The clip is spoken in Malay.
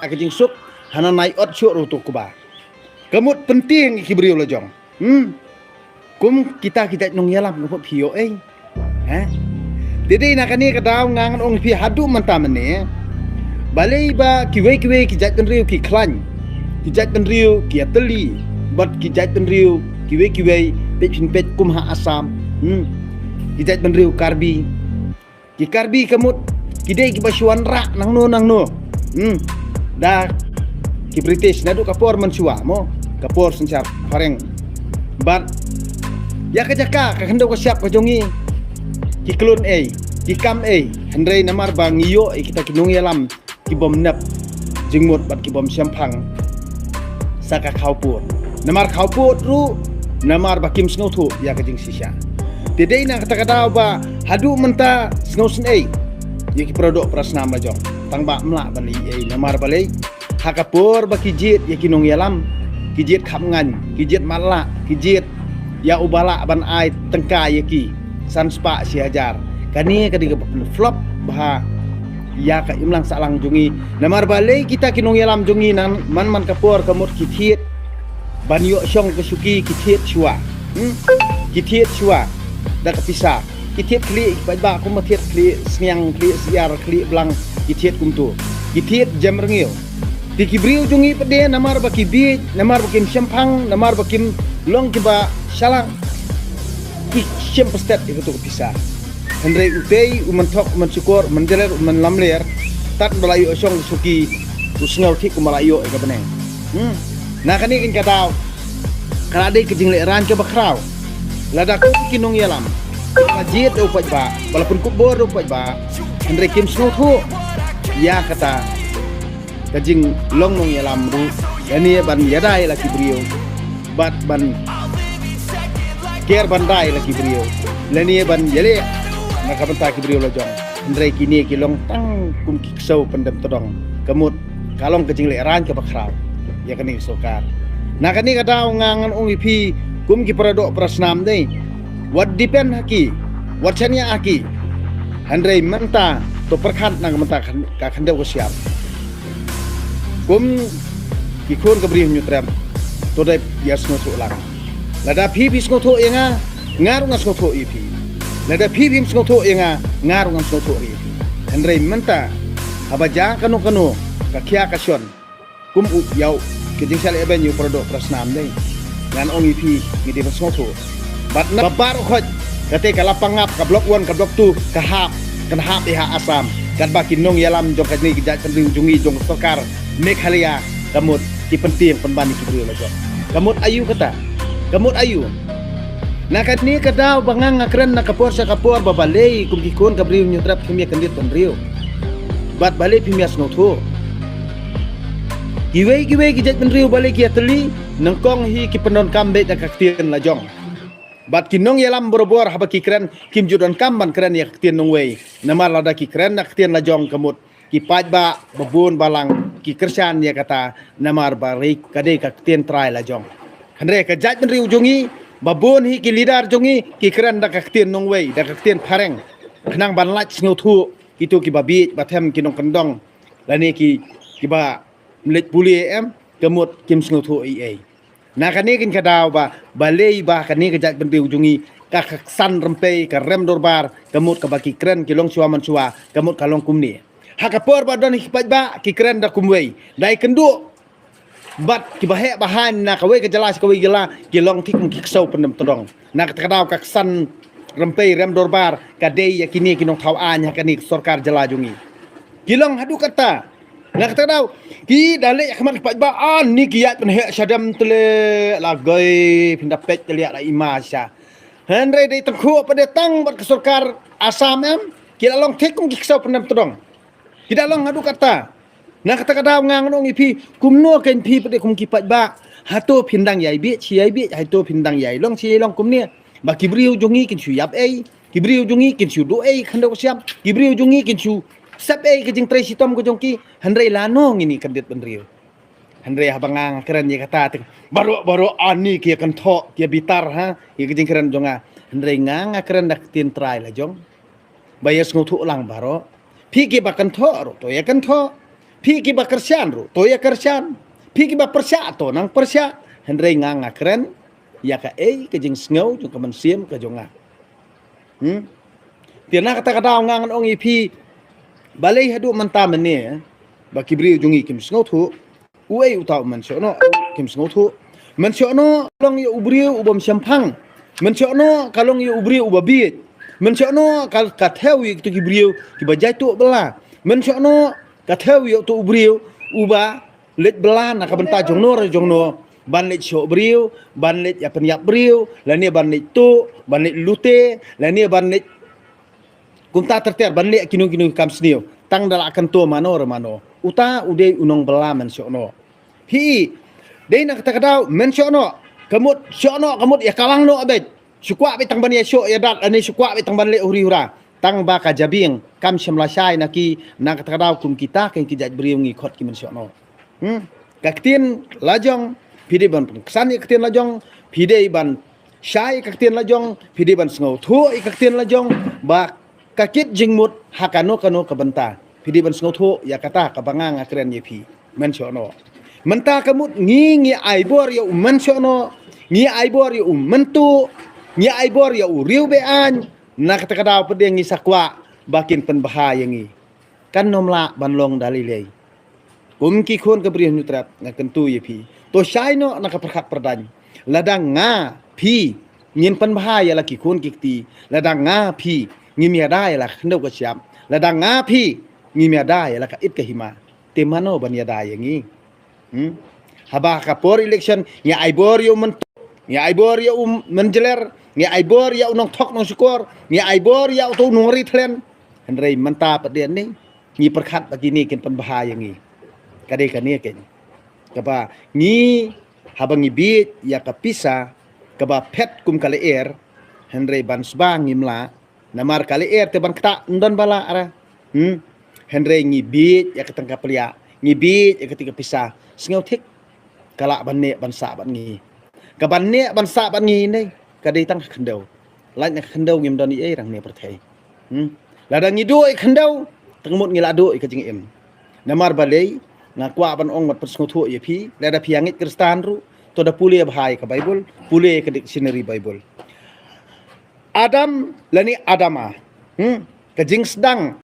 kejing suk hana nai ot syuk rutu kuba kemut penting kibriu lojong kum kita nong yalam ngopot pio jadi nakani kadau ngangan ong pi hadu mantamane balai ba kiwe kijat penriu ki klan kijat penriu ki ateli bat kijat penriu kiwe pet kum ha asam kijat penriu karbi ki karbi kemut kidai ki basuan rak nang no da ki British nadu kapor mensua mo kapor sencar fareng bat ya kajaka kakendo ko siap ko jongi ki klun ki kam handrei namar bang iyo kita kinung yalam ki bom nap jingmut bat ki bom syampang saka khaupur namar khaupur ru namar bakim snothu ya kajing sisya dedei na kata ba hadu menta snosen ya ki produk prasnam lajong tangba mla bali namar balai hakapur ba kijit ya kinung yalam kijit khamngan kijit mala kijit ya ubala ban ai tengka ya ki san spa si hajar kani kadi flop bah ya ka imlang salang jungi namar balai kita kinung yalam jungi nan man kapur kamut kithiet ban yo syong kesuki kithiet chua kithiet chua da kapisa kithiet kli ba ko mathiet kli sniang kli siar kli blang kithiet kumtu kithiet jam rengil dikibriu jungi pede namar bakibit namar bakim syampang namar bakim long kiba salang isyam pestet itu kapisa Hendrei utei umentok mensyukur menjeler menlamler tat balayu osong suki usngau tik kumalayu ka beneng nah kani kin katau kalade kejing leran ke bakrau lada kinung yalam majid upat ba walaupun kubur upat ba Hendrei kim snow thu ya kata kejing long nong yalam ru yani ban yadai laki brio bat ban ker bandai laki brio lani ban yele nakabenta ki brio lojong Hendrei kini kilong tang kum kiksau pendem todong kemut kalong kejing leran ke bakrau ya kani sokar nah kani kadau ngangan ungipi kum ki paradok prasnam dei what depend haki what chania haki Hendrei menta to perkhat nang menta ka khandeu ko siap kum ki khon ka brio nyutrem to dai yas no tu lang lada pi snotho yenga ngaru ngas snotho ipi lada pi snotho yenga ngaru ngas snotho ipi Hendrei menta abaja kanu ka khia ka syon kum u yau kejing sale ben yu produk prasnam dei ngan ong ipi ngidi snotho bat na babar khoj kate ka lapangap ka blok 1 ka blok 2 ka hap kan hap iha asam kan bakin nong yalam jong kajni kijat kendring jungi jong sokar Meghalaya kamut ki penting penbani kibriu lajo kamut ayu kata kamut ayu nah kani kadau bangang ngakren na kapor sa kapor babalei kum kikon kabriu nyutrap kimia kendit penriu bat balei pimias notho giwe kijat penriu balei ki ateli nangkong hi ki penon kambe da kaktien lajong bat kinong yalam borobor haba ki kren kim judon kamban kren ya kaktien nongwei namar lada ki kren na kaktien lajong kamut ki paj ba babun balang ki kersan ya kata namar barik kade kaktien trai lajong Hendrei kajat penriu jungi babun hi ki lidar jungi ki keren da kaktien nongwei da kaktien pareng kenang ban lach snothu itu ki babi bathem ki nong kendong lani ki ba mlet puli kemut kim snothu nah kani kin kadau ba balei ba kani kajat penriu jungi ka kaksan rempe ka rem dorbar kemut ka baki keren ki long suwa mansua kemut kalong kumni hakapor ba don hi paj ba ki keren da kumwei dai kendu bat ki bahe bahan na kawe ke jelas kawe gela ki long tik kiksau pendem todong na kadau kaksan rempe rem dorbar kadei yakini kinong thau anya kani sarkar jela jungi kilong hadu kata na kadau ki dale khamat paj ba an ni kiyat pen he syadam tele lagai pindapet telia la imasya Hendrei dei tengku pada tang bat ke sarkar asam ki long tik kiksau pendem todong ki dalong hadu kata nah kata kadau nganong ipi kumno ken pi pede kum kipat ba hato pindang yai bi chiai bi hato pindang yai long chiai long kumne ba kibriu jungi kin chu yap kibriu jungi kin chu do khandau siap kibriu jungi kin chu sap kejing trai sitom ko jongki Hendrei lanong ini kandet penriu Hendrei habangang keren ye kata baru ani ki kan tho ki bitar ha ki kejing keren jonga Hendrei ngang keren dak tin trai la jong bayas ngotu lang baro pi ki ba kan tho ro to ya kan tho pi ki ba kersian ru to ya kersian pi ki ba persya to nang persya hendrei ngang keren ya ka ke jing sngo jung ka man siem ka jonga tiana kata kata ngang ong ipi balai hadu manta mene ba kibri jungi kim sngo thu uai utau man no kim sngo thu man no long ya ubri ubam syampang man no kalong ya ubri ubabit man no kal kathewi tu kibri ki bajai tu bela man no kathewi tu ubri uba let bela na ka benta jongno ban let syo brio ban let ya penyap brio la ni ban let tu ban let lute la ni ban let kunta terter ban let kinu kam snio tang dala akan to mano uta ude unong bela man no hi dei nak kata kadau men no kamut ya kalang no abet sukwa be tang ban ya syo ya dat ani sukwa be tang ban let huri hura tang ba ka jabing kam syamla syai naki nak kata kadau kum kita kan kijat brio ngi khot ki men no kaktin lajong pide ban kesan kaktin lajong pide ban syai kaktin lajong pide ban sngo thu kaktin lajong ba kakit jingmut hakano kano kabenta pide ban sngo thu ya kata kabangang akren yepi men no menta kamut ngi aibor ya men no ngi aibor ya mentu ngi aibor ya riu bean nak kata kada pede ngi sakwa bakin pen bahaya ngi kan nomla banlong dalilei ki khon ka bri nutrat ngaken tu yepi to syai no nak perkhat perdan ladang nga phi ngin pan bahaya la ki khon kikti ladang nga phi ngi mia dai la khndau ka siam ladang nga phi ngi mia dai la ka it ka hima te mano ban ya dai ngi haba ka por election ya aibor yo ya aibor ya menjeler ya aibor ya unong thok nong skor ya aibor ya tu nori thlen hendrei manta padien ni ngi perkhat begini ken pan bahaya ngi kadai kania ken kaba ngi habang ibit ya kapisa kaba pet kum kale air hendrei ban sbang ngimla namar kale air te ban kta ndon bala ara hendrei ngi bit ya ketang kaplia ngi bit ya ketika pisah singau thik kala ban ne ban sa ban ngi ka ban ne ban sa ban ngi nei kadai tang khendau lai na khendau ngim don ni rang ne perthai la dang ngi doi khendau tengmut ngi la doi ka jing em namar balei ngakwa ban ong mat persngo thu ye phi la da phiangit kristan ru to da pule bhai ka bible pule ka dictionary bible adam lani adama ka jing sedang